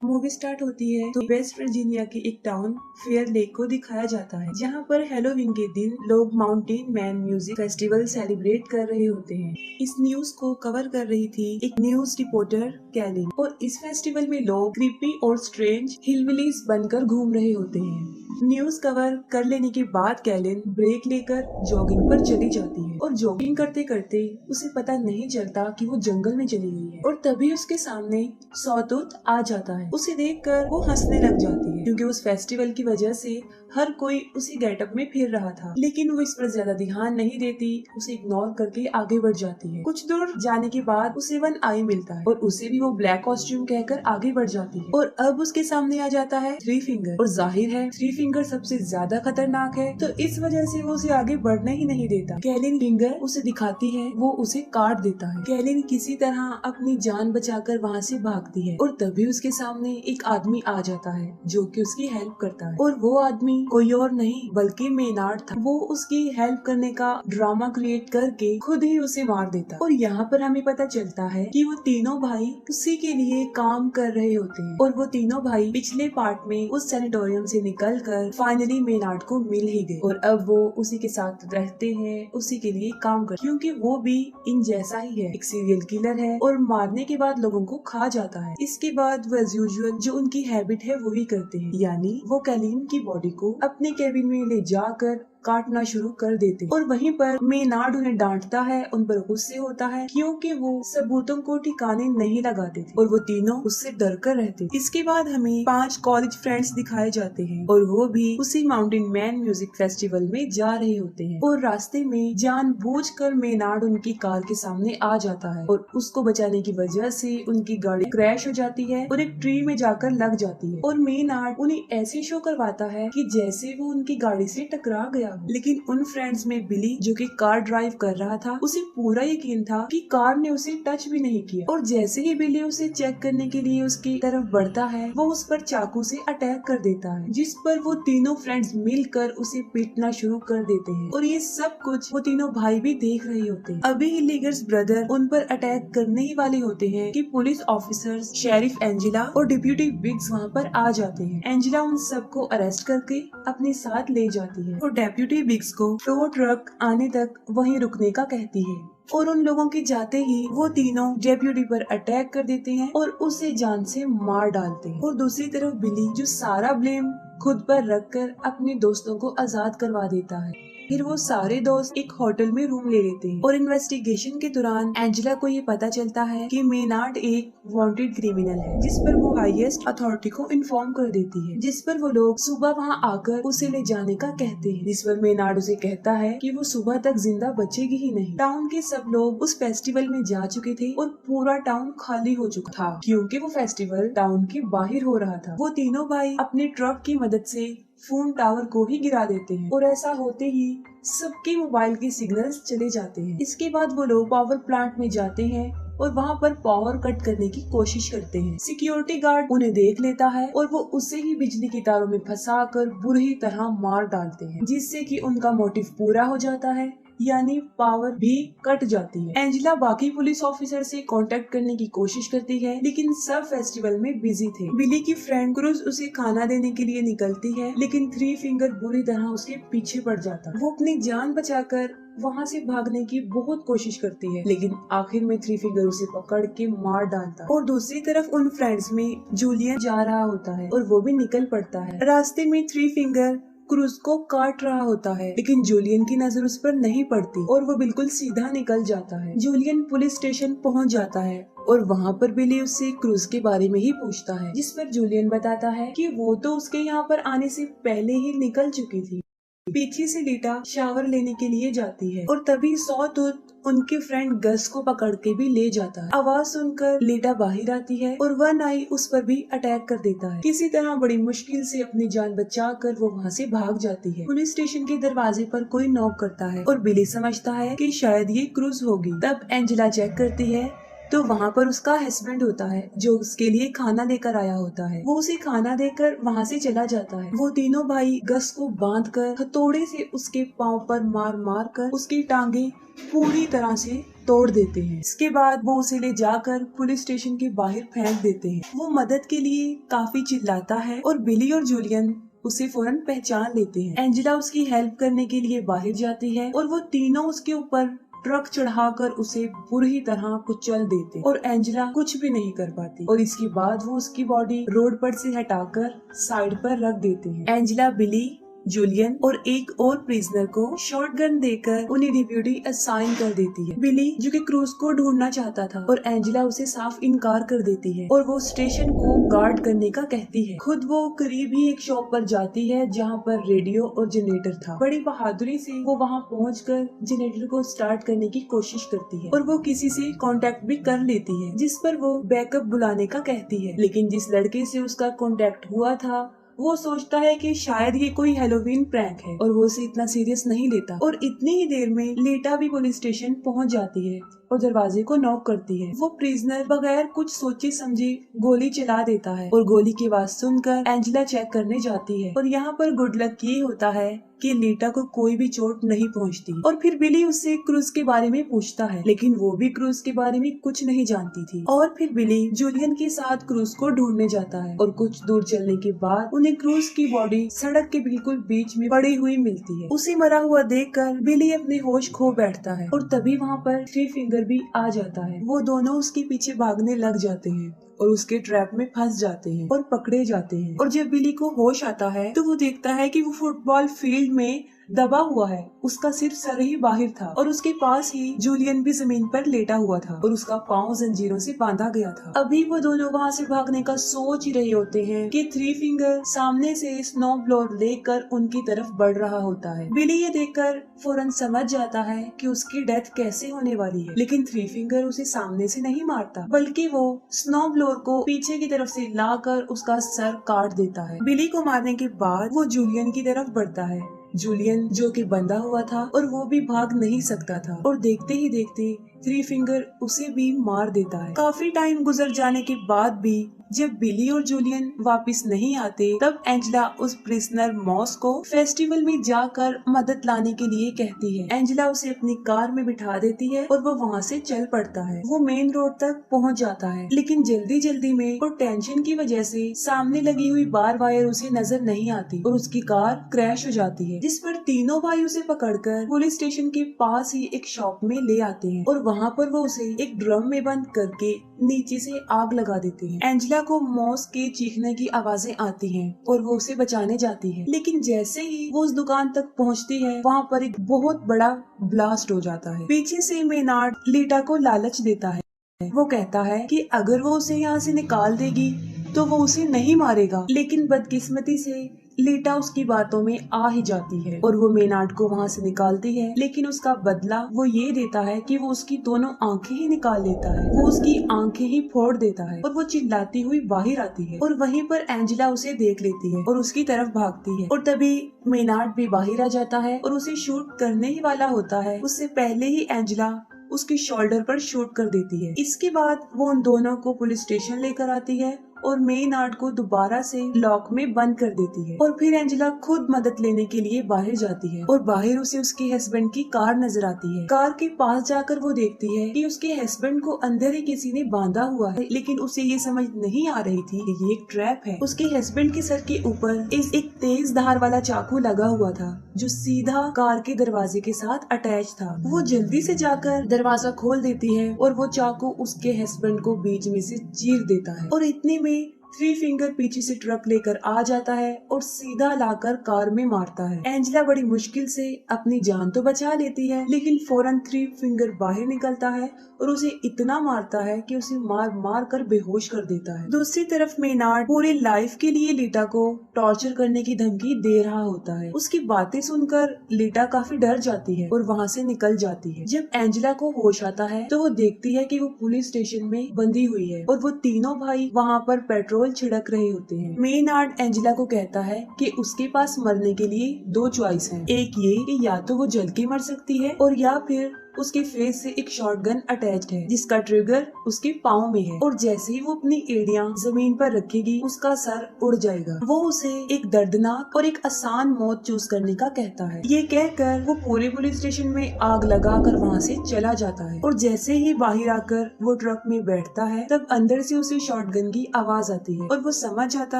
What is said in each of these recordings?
Movie start होती है तो वेस्ट वर्जीनिया के एक टाउन फेयर लेक को दिखाया जाता है, जहाँ पर हेलोवीन के दिन लोग mountain man music festival celebrate कर रहे होते हैं। इस न्यूज को कवर कर रही थी एक न्यूज रिपोर्टर कैलिन, और इस फेस्टिवल में लोग क्रीपी और स्ट्रेंज हिलबिलीज बनकर घूम रहे होते हैं। न्यूज कवर कर लेने के बाद कैलिन ब्रेक लेकर जॉगिंग पर चली जाती है, और जॉगिंग करते करते उसे पता नहीं चलता कि वो जंगल में चली गई है। और तभी उसके सामने सॉटूथ आ जाता है। उसे देखकर वो हंसने लग जाती है, क्योंकि उस फेस्टिवल की वजह से हर कोई उसी गेटअप में फिर रहा था। लेकिन वो इस पर ज्यादा ध्यान नहीं देती, उसे इग्नोर करके आगे बढ़ जाती है। कुछ दूर जाने के बाद उसे वन आई मिलता है, और उसे भी वो ब्लैक कॉस्ट्यूम कहकर आगे बढ़ जाती है। और अब उसके सामने आ जाता है थ्री फिंगर, और जाहिर है थ्री फिंगर सबसे ज्यादा खतरनाक है, तो इस वजह से वो उसे आगे बढ़ने ही नहीं देता। कैलिन फिंगर उसे दिखाती है, वो उसे काट देता है। कैलिन किसी तरह अपनी जान बचाकर वहाँ से भागती है, और तभी उसके सामने एक आदमी आ जाता है जो कि उसकी हेल्प करता है। और वो आदमी कोई और नहीं बल्कि मेनार्ड था। वो उसकी हेल्प करने का ड्रामा क्रिएट करके खुद ही उसे मार देता। और यहाँ पर हमें पता चलता है कि वो तीनों भाई उसी के लिए काम कर रहे होते हैं, और वो तीनों भाई पिछले पार्ट में उस सैनिटोरियम से निकलकर फाइनली मेनार्ड को मिल ही गए, और अब वो उसी के साथ रहते हैं, उसी के लिए काम कर, क्योंकि वो भी इन जैसा ही है, एक सीरियल किलर है और मारने के बाद लोगों को खा जाता है। इसके बाद वो एज यूजुअल जो उनकी हैबिट है वही करते हैं, यानी वो कैलिन की बॉडी को अपने केबिन में ले जाकर काटना शुरू कर देते हैं। और वहीं पर मेनार्ड उन्हें डांटता है, उन पर गुस्से होता है, क्योंकि वो सबूतों को ठिकाने नहीं लगाते थे, और वो तीनों उससे डर कर रहते। इसके बाद हमें 5 कॉलेज फ्रेंड्स दिखाए जाते हैं, और वो भी उसी माउंटेन मैन म्यूजिक फेस्टिवल में जा रहे होते हैं। और रास्ते में जानबूझकर मेनार्ड उनकी कार के सामने आ जाता है, और उसको बचाने की वजह से उनकी गाड़ी क्रैश हो जाती है और एक ट्री में जाकर लग जाती है। और मेनार्ड उन्हें ऐसे शो करवाता है कि जैसे वो उनकी गाड़ी से टकरा गया। लेकिन उन फ्रेंड्स में बिली, जो कि कार ड्राइव कर रहा था, उसे पूरा यकीन था कि कार ने उसे टच भी नहीं किया। और जैसे ही बिली उसे चेक करने के लिए उसकी तरफ बढ़ता है, वो उस पर चाकू से अटैक कर देता है, जिस पर वो तीनों फ्रेंड्स मिलकर उसे पीटना शुरू कर देते हैं। और ये सब कुछ वो तीनों भाई भी देख रहे होते हैं। अभी हिलिगर्स ब्रदर उन पर अटैक करने ही वाले होते हैं कि पुलिस ऑफिसर्स, शेरिफ एंजेला और डिप्यूटी बिग्स वहाँ पर आ जाते हैं। एंजेला उन सबको अरेस्ट करके अपने साथ ले जाती है, और डेप्यूटी बिग्स को टो ट्रक आने तक वहीं रुकने का कहती है। और उन लोगों के जाते ही वो तीनों डेप्यूटी पर अटैक कर देते हैं और उसे जान से मार डालते हैं। और दूसरी तरफ बिली, जो सारा ब्लेम खुद पर रखकर अपने दोस्तों को आजाद करवा देता है। फिर वो सारे दोस्त एक होटल में रूम ले लेते हैं, और इन्वेस्टिगेशन के दौरान एंजेला को ये पता चलता है कि मेनार्ड एक वांटेड क्रिमिनल है, जिस पर वो हाईएस्ट अथॉरिटी को इन्फॉर्म कर देती है, जिस पर वो लोग सुबह वहाँ आकर उसे ले जाने का कहते हैं, जिस पर मेनार्ड उसे कहता है कि वो सुबह तक जिंदा बचेगी ही नहीं। टाउन के सब लोग उस फेस्टिवल में जा चुके थे, और पूरा टाउन खाली हो चुका था, क्योंकि वो फेस्टिवल टाउन के बाहर हो रहा था। वो तीनों भाई अपने ट्रक की मदद से फोन टावर को ही गिरा देते हैं, और ऐसा होते ही सबके मोबाइल के सिग्नल्स चले जाते हैं। इसके बाद वो लोग पावर प्लांट में जाते हैं, और वहाँ पर पावर कट करने की कोशिश करते हैं। सिक्योरिटी गार्ड उन्हें देख लेता है, और वो उसे ही बिजली की तारों में फंसाकर बुरी तरह मार डालते हैं, जिससे कि उनका मोटिव पूरा हो जाता है, यानी पावर भी कट जाती है। एंजेला बाकी पुलिस ऑफिसर से कांटेक्ट करने की कोशिश करती है, लेकिन सब फेस्टिवल में बिजी थे। बिली की फ्रेंड क्रूज उसे खाना देने के लिए निकलती है, लेकिन थ्री फिंगर बुरी तरह उसके पीछे पड़ जाता है। वो अपनी जान बचाकर वहाँ से भागने की बहुत कोशिश करती है, लेकिन आखिर में थ्री फिंगर उसे पकड़ के मार डालता है। और दूसरी तरफ उन फ्रेंड्स में जूलियन जा रहा होता है, और वो भी निकल पड़ता है। रास्ते में थ्री फिंगर क्रूज को काट रहा होता है, लेकिन जूलियन की नजर उस पर नहीं पड़ती, और वो बिल्कुल सीधा निकल जाता है। जूलियन पुलिस स्टेशन पहुंच जाता है, और वहाँ पर बिली उससे क्रूज के बारे में ही पूछता है, जिस पर जूलियन बताता है कि वो तो उसके यहाँ पर आने से पहले ही निकल चुकी थी। पीछे से लीटा शावर लेने के लिए जाती है, और तभी सॉटूथ उनके फ्रेंड गस को पकड़ के भी ले जाता है। आवाज सुनकर लीटा बाहर आती है, और वन आई उस पर भी अटैक कर देता है। किसी तरह बड़ी मुश्किल से अपनी जान बचाकर वो वहाँ से भाग जाती है। पुलिस स्टेशन के दरवाजे पर कोई नॉक करता है, और बिली समझता है कि शायद ये क्रूज होगी। तब एंजेला चेक करती है तो वहाँ पर उसका हस्बैंड होता है जो उसके लिए खाना लेकर आया होता है। वो उसे खाना देकर वहाँ से चला जाता है। वो तीनों भाई गस को बांधकर हथौड़े से उसके पाँव पर मार मार कर उसकी टांगे पूरी तरह से तोड़ देते हैं। इसके बाद वो उसे ले जाकर पुलिस स्टेशन के बाहर फेंक देते हैं। वो मदद के लिए काफी चिल्लाता है और बिली और जूलियन उसे फौरन पहचान लेते हैं। एंजेला उसकी हेल्प करने के लिए बाहर जाती है और वो तीनों उसके ऊपर ट्रक चढ़ाकर उसे बुरी तरह कुचल देते और एंजेला कुछ भी नहीं कर पाती और इसके बाद वो उसकी बॉडी रोड पर से हटाकर साइड पर रख देते हैं। एंजेला बिली, जूलियन और एक और प्रिजनर को शॉटगन देकर उन्हें डिप्यूटी असाइन कर देती है। बिली जो कि क्रूज को ढूंढना चाहता था और एंजेला उसे साफ इनकार कर देती है और वो स्टेशन को गार्ड करने का कहती है। खुद वो करीब ही एक शॉप पर जाती है जहाँ पर रेडियो और जनरेटर था। बड़ी बहादुरी से वो वहाँ पहुँचकर जनरेटर को स्टार्ट करने की कोशिश करती है और वो किसी से कांटेक्ट भी कर लेती है जिस पर वो बैकअप बुलाने का कहती है। लेकिन जिस लड़के से उसका कांटेक्ट हुआ था वो सोचता है कि शायद ये कोई हेलोवीन प्रैंक है और वो उसे इतना सीरियस नहीं लेता और इतनी ही देर में लीटा भी पुलिस स्टेशन पहुंच जाती है और दरवाजे को नॉक करती है। वो प्रिजनर बगैर कुछ सोचे समझे गोली चला देता है और गोली की आवाज सुनकर एंजेला चेक करने जाती है और यहाँ पर गुड लक ये होता है कि लीटा को कोई भी चोट नहीं पहुंचती और फिर बिली उससे क्रूज के बारे में पूछता है लेकिन वो भी क्रूज के बारे में कुछ नहीं जानती थी। और फिर बिली जूलियन के साथ क्रूज को ढूंढने जाता है और कुछ दूर चलने के बाद उन्हें क्रूज की बॉडी सड़क के बिल्कुल बीच में पड़ी हुई मिलती है। उसे मरा हुआ देखकर बिली अपने होश खो बैठता है और तभी वहाँ पर थ्री फिंगर भी आ जाता है। वो दोनों उसके पीछे भागने लग जाते हैं और उसके ट्रैप में फंस जाते हैं और पकड़े जाते हैं। और जब बिली को होश आता है तो वो देखता है कि वो फुटबॉल फील्ड में दबा हुआ है, उसका सिर्फ सर ही बाहर था और उसके पास ही जूलियन भी जमीन पर लेटा हुआ था और उसका पाँव जंजीरों से बांधा गया था। अभी वो दोनों वहाँ से भागने का सोच ही रहे होते हैं कि थ्री फिंगर सामने से स्नो ब्लोअर लेकर उनकी तरफ बढ़ रहा होता है। बिली ये देखकर फौरन समझ जाता है कि उसकी डेथ कैसे होने वाली है, लेकिन थ्री फिंगर उसे सामने से नहीं मारता बल्कि वो स्नो ब्लोअर को पीछे की तरफ से लाकर उसका सर काट देता है। बिली को मारने के बाद वो जूलियन की तरफ बढ़ता है। जूलियन जो कि बंधा हुआ था और वो भी भाग नहीं सकता था और देखते ही देखते थ्री फिंगर उसे भी मार देता है। काफी टाइम गुजर जाने के बाद भी जब बिली और जूलियन वापस नहीं आते तब एंजेला उस प्रिजनर मॉस को फेस्टिवल में जाकर मदद लाने के लिए कहती है। एंजेला उसे अपनी कार में बिठा देती है और वो वहाँ से चल पड़ता है। वो मेन रोड तक पहुँच जाता है लेकिन जल्दी जल्दी में और टेंशन की वजह से सामने लगी हुई बार वायर उसे नजर नहीं आती और उसकी कार क्रैश हो जाती है, जिस पर तीनों भाई उसे पकड़कर पुलिस स्टेशन के पास ही एक शॉप में ले आते हैं और वहाँ पर वो उसे एक ड्रम में बंद करके नीचे से आग लगा देते हैं। एंजेला को मॉस के चीखने की आवाजें आती हैं और वो उसे बचाने जाती है, लेकिन जैसे ही वो उस दुकान तक पहुंचती है वहाँ पर एक बहुत बड़ा ब्लास्ट हो जाता है। पीछे से मेनार्ड लीटा को लालच देता है। वो कहता है कि अगर वो उसे यहाँ से निकाल देगी तो वो उसे नहीं मारेगा, लेकिन बदकिस्मती से लीटा उसकी बातों में आ ही जाती है और वो मेनार्ड को वहाँ से निकालती है, लेकिन उसका बदला वो ये देता है कि वो उसकी दोनों आंखें ही निकाल लेता है। वो उसकी आंखें ही फोड़ देता है और वो चिल्लाती हुई बाहर आती है और वहीं पर एंजेला उसे देख लेती है और उसकी तरफ भागती है और तभी मेनार्ड भी बाहर आ जाता है और उसे शूट करने ही वाला होता है। उससे पहले ही एंजेला उसके शोल्डर पर शूट कर देती है। इसके बाद वो उन दोनों को पुलिस स्टेशन लेकर आती है और मेनार्ड को दोबारा से लॉक में बंद कर देती है और फिर एंजेला खुद मदद लेने के लिए बाहर जाती है और बाहर उसे उसके हस्बैंड की कार नजर आती है। कार के पास जाकर वो देखती है कि उसके हस्बैंड को अंदर ही किसी ने बांधा हुआ है, लेकिन उसे ये समझ नहीं आ रही थी कि ये एक ट्रैप है। उसके हस्बैंड के सर के ऊपर एक तेज धार वाला चाकू लगा हुआ था जो सीधा कार के दरवाजे के साथ अटैच था। वो जल्दी से जाकर दरवाजा खोल देती है और वो चाकू उसके हस्बैंड को बीच में से चीर देता है और इतने में थ्री फिंगर पीछे से ट्रक लेकर आ जाता है और सीधा लाकर कार में मारता है। एंजेला बड़ी मुश्किल से अपनी जान तो बचा लेती है, लेकिन फौरन थ्री फिंगर बाहर निकलता है और उसे इतना मारता है कि उसे मार मार कर बेहोश कर देता है। दूसरी तरफ मेनार्ड पूरी लाइफ के लिए लीटा को टॉर्चर करने की धमकी दे रहा होता है। उसकी बातें सुनकर लीटा काफी डर जाती है और वहाँ से निकल जाती है। जब एंजेला को होश आता है तो वो देखती है कि वो पुलिस स्टेशन में बंधी हुई है और वो तीनों भाई वहाँ पर पेट्रोल छिड़क रहे होते हैं। मेनार्ड एंजेला को कहता है कि उसके पास मरने के लिए दो चॉइस हैं। एक ये कि या तो वो जल के मर सकती है और या फिर उसके फेस से एक शॉटगन अटैच्ड है जिसका ट्रिगर उसके पाँव में है और जैसे ही वो अपनी एड़ियां जमीन पर रखेगी उसका सर उड़ जाएगा। वो उसे एक दर्दनाक और एक आसान मौत चूज करने का कहता है। ये कहकर वो पूरे पुलिस स्टेशन में आग लगाकर वहाँ से चला जाता है और जैसे ही बाहर आकर वो ट्रक में बैठता है तब अंदर से उसे शॉटगन की आवाज आती है और वो समझ जाता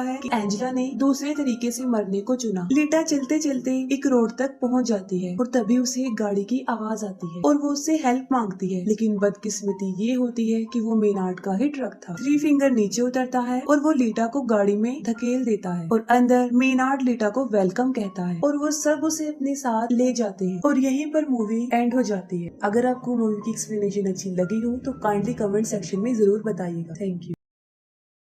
है कि एंजेला ने दूसरे तरीके से मरने को चुना। लीटा चलते चलते एक रोड तक पहुंच जाती है और तभी उसे एक गाड़ी की आवाज आती है और वो उससे हेल्प मांगती है, लेकिन बदकिस्मती ये होती है कि वो मेनार्ड का ही ट्रक था। थ्री फिंगर नीचे उतरता है और वो लीटा को गाड़ी में धकेल देता है और अंदर मेनार्ड लीटा को वेलकम कहता है और वो सब उसे अपने साथ ले जाते हैं और यहीं पर मूवी एंड हो जाती है। अगर आपको मूवी की एक्सप्लेनेशन अच्छी लगी हो तो काइंडली कमेंट सेक्शन में जरूर बताइएगा। Thank you.